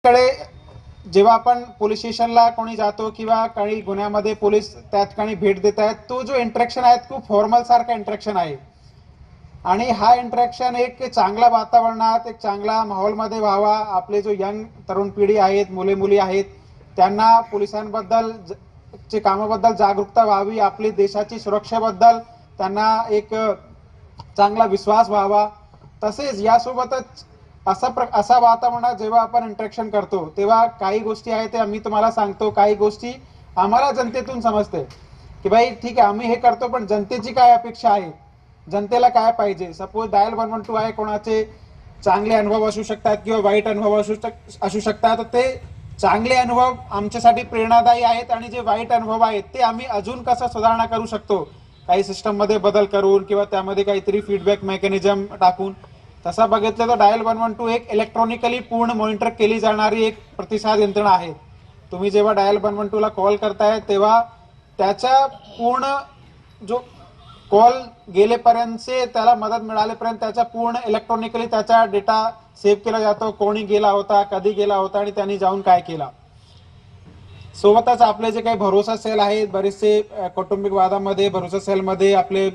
कडे जेव्हा आपण पोलीस स्टेशनला कोणी जातो किंवा काही गुन्ह्यामध्ये पोलीस त्या ठिकाणी भेट देत आहेत, तो जो इंटरॅक्शन आहे खूप फॉर्मल सारखा इंटरॅक्शन आहे आणि हा इंटरॅक्शन एक चांगल्या वातावरणात, एक चांगला माहोलमध्ये व्हावा. आपले जो यंग तरुण पिढी आहेत, मुले मुली आहेत, त्यांना पोलिसांबद्दल चे कामाबद्दल जागरूकता व्हावी, आपली देशाची सुरक्षेबद्दल त्यांना एक चांगला विश्वास व्हावा. तसेच यासोबतच असा वातावरणात जेव्हा आपण इंटरॅक्शन करतो तेव्हा काही गोष्टी आहेत ते आम्ही तुम्हाला सांगतो, काही गोष्टी आम्हाला जनतेतून समजते की भाई ठीक आहे आम्ही हे करतो, पण जनतेची काय अपेक्षा आहे, जनतेला काय पाहिजे. सपोज डायल 112 आहे, कोणाचे चांगले अनुभव असू शकतात किंवा वाईट अनुभव असू शकतात. ते चांगले अनुभव आमच्यासाठी प्रेरणादायी आहेत आणि जे वाईट अनुभव आहेत ते आम्ही अजून कसं सुधारणा करू शकतो, काही सिस्टममध्ये बदल करून किंवा त्यामध्ये काहीतरी फीडबॅक मेकॅनिझम टाकून. तसा बघितलं तर डायल 112 एक इलेक्ट्रॉनिकली पूर्ण मॉनिटर केली जाणारी एक प्रतिसाद यंत्रणा आहे. तुम्ही जेव्हा डायल 112 ला कॉल करताय तेव्हा त्याचा पूर्ण जो कॉल गेलेपर्यंतचे त्याला मदत मिळालेपर्यंत त्याचा पूर्ण इलेक्ट्रॉनिकली त्याचा डेटा सेव्ह केला जातो, कोणी गेला होता, कधी गेला होता आणि त्यांनी जाऊन काय केला. सोबतच आपले जे काही भरोसा सेल आहेत, बरेचसे कौटुंबिक वादामध्ये भरोसा सेलमध्ये आपले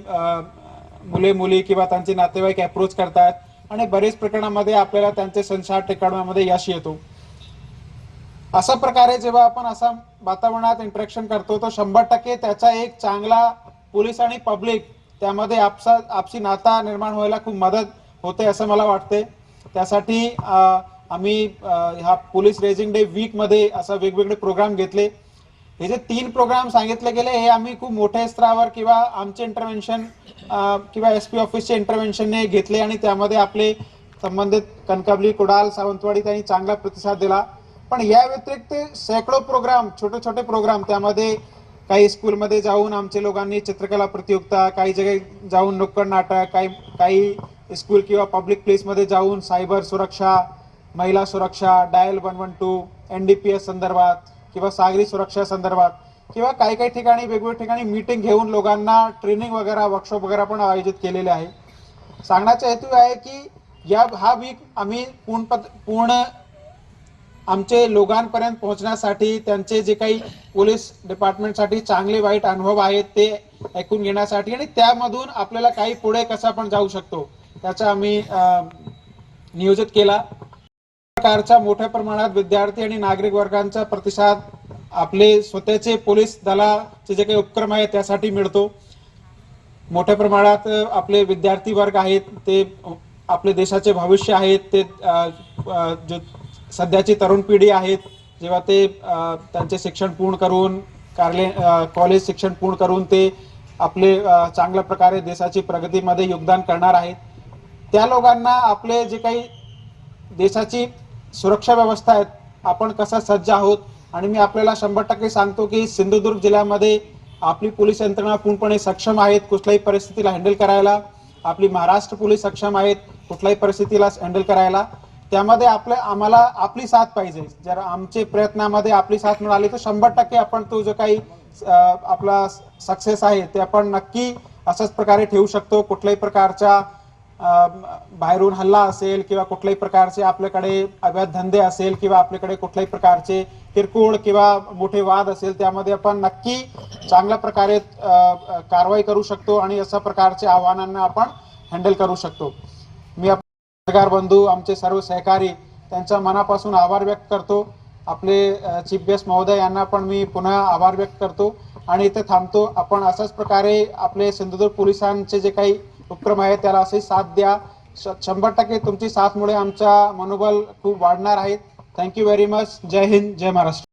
मुले मुली किंवा त्यांचे नातेवाईक अप्रोच करतात आणि बरेच प्रकरणामध्ये आपल्याला त्यांचे संसार टिकवण्यामध्ये यश येतो. अशा प्रकारे जेव्हा आपण असा वातावरणात इंटरॅक्शन करतो तो 100% त्याचा एक चांगला पोलीस आणि पब्लिक त्यामध्ये आपसी नाता निर्माण व्हायला खूप मदत होते असं मला वाटते. त्यासाठी आम्ही ह्या पोलीस रेजिंग डे वीक मध्ये असं वेगवेगळे प्रोग्राम घेतले. हे जे 3 प्रोग्राम सांगितले गेले हे आम्ही खूप मोठ्या स्तरावर किंवा आमचे इंटरव्हेन्शन किंवा एसपी ऑफिसचे इंटरव्हेन्शनने घेतले आणि त्यामध्ये आपले संबंधित कणकवली, कुडाल, सावंतवाडी त्यांनी चांगला प्रतिसाद दिला. पण या व्यतिरिक्त शेकडो प्रोग्राम, छोटे छोटे प्रोग्राम, त्यामध्ये काही स्कूलमध्ये जाऊन आमच्या लोकांनी चित्रकला प्रतियोगिता, काही जगह जाऊन नुक्कड नाटक, काही स्कूल किंवा पब्लिक प्लेसमध्ये जाऊन सायबर सुरक्षा, महिला सुरक्षा, डायल 112, NDPS संदर्भात किंवा सागरी सुरक्षा संदर्भात किंवा काही काही ठिकाणी वेगवेगळ्या ठिकाणी मीटिंग घेऊन लोकांना ट्रेनिंग वगैरे, वर्कशॉप वगैरे पण आयोजित केलेले आहे. सांगण्याचा हेतू आहे की हा वीक आम्ही पूर्ण आमचे लोकांपर्यंत पोहोचण्यासाठी, त्यांचे जे काही पोलीस डिपार्टमेंटसाठी चांगले वाईट अनुभव आहेत ते ऐकून घेण्यासाठी आणि त्यामधून आपल्याला काही पुढे कसं आपण जाऊ शकतो त्याचा आम्ही नियोजित केला. प्रकारचा मोठ्या प्रमाणात विद्यार्थी आणि नागरिक वर्गांचा प्रतिसाद आपले स्वतःचे पोलीस दलाचे जे काही उपक्रम आहेत त्यासाठी मिळतो. मोठ्या प्रमाणात आपले विद्यार्थी वर्ग आहेत, ते आपले देशाचे भविष्य आहेत, ते जो सध्याची तरुण पिढी आहेत, जेव्हा ते त्यांचे शिक्षण पूर्ण करून कॉलेज शिक्षण पूर्ण करून ते आपले चांगल्या प्रकारे देशाची प्रगतीमध्ये योगदान करणार आहेत, त्या लोकांना आपले जे काही देशाची सुरक्षा व्यवस्था आहे आपण कसा सज्ज आहोत. आणि मी आपल्याला 100% सांगतो की सिंधुदुर्ग जिल्ह्यामध्ये आपली पोलीस यंत्रणा पूर्णपणे सक्षम आहेत कुठल्याही परिस्थितीला हँडल करायला. आपली महाराष्ट्र पोलीस सक्षम आहेत कुठल्याही परिस्थितीला हँडल करायला. त्यामध्ये आम्हाला आपली साथ पाहिजे. जर आमचे प्रयत्नामध्ये आपली साथ मिळाली तर 100% आपण तो जो काही आपला सक्सेस आहे ते आपण नक्की अशाच प्रकारे ठेवू शकतो. कुठल्याही प्रकारच्या बाहेरून हल्ला असेल किंवा कुठल्याही प्रकारचे आपल्याकडे अवैध धंदे असेल किंवा आपल्याकडे कुठल्याही प्रकारचे किरकोळ किंवा मोठे वाद असेल त्यामध्ये आपण नक्की चांगल्या प्रकारे कारवाई करू शकतो आणि अशा प्रकारच्या आव्हानांना आपण हँडल करू शकतो. मी पत्रकार बंधू, आमचे सर्व सहकारी त्यांच्या मनापासून आभार व्यक्त करतो. आपले चीफ गेस्ट महोदय यांना पण मी पुन्हा आभार व्यक्त करतो आणि इथे थांबतो. आपण अशाच प्रकारे आपले सिंधुदुर्ग पोलिसांचे जे काही उपक्रम आहे त्याला असे साथ द्या. 100% तुमची साथमुळे आमचा मनोबल खूप वाढणार आहे. Thank you very much. जय हिंद, जय महाराष्ट्र.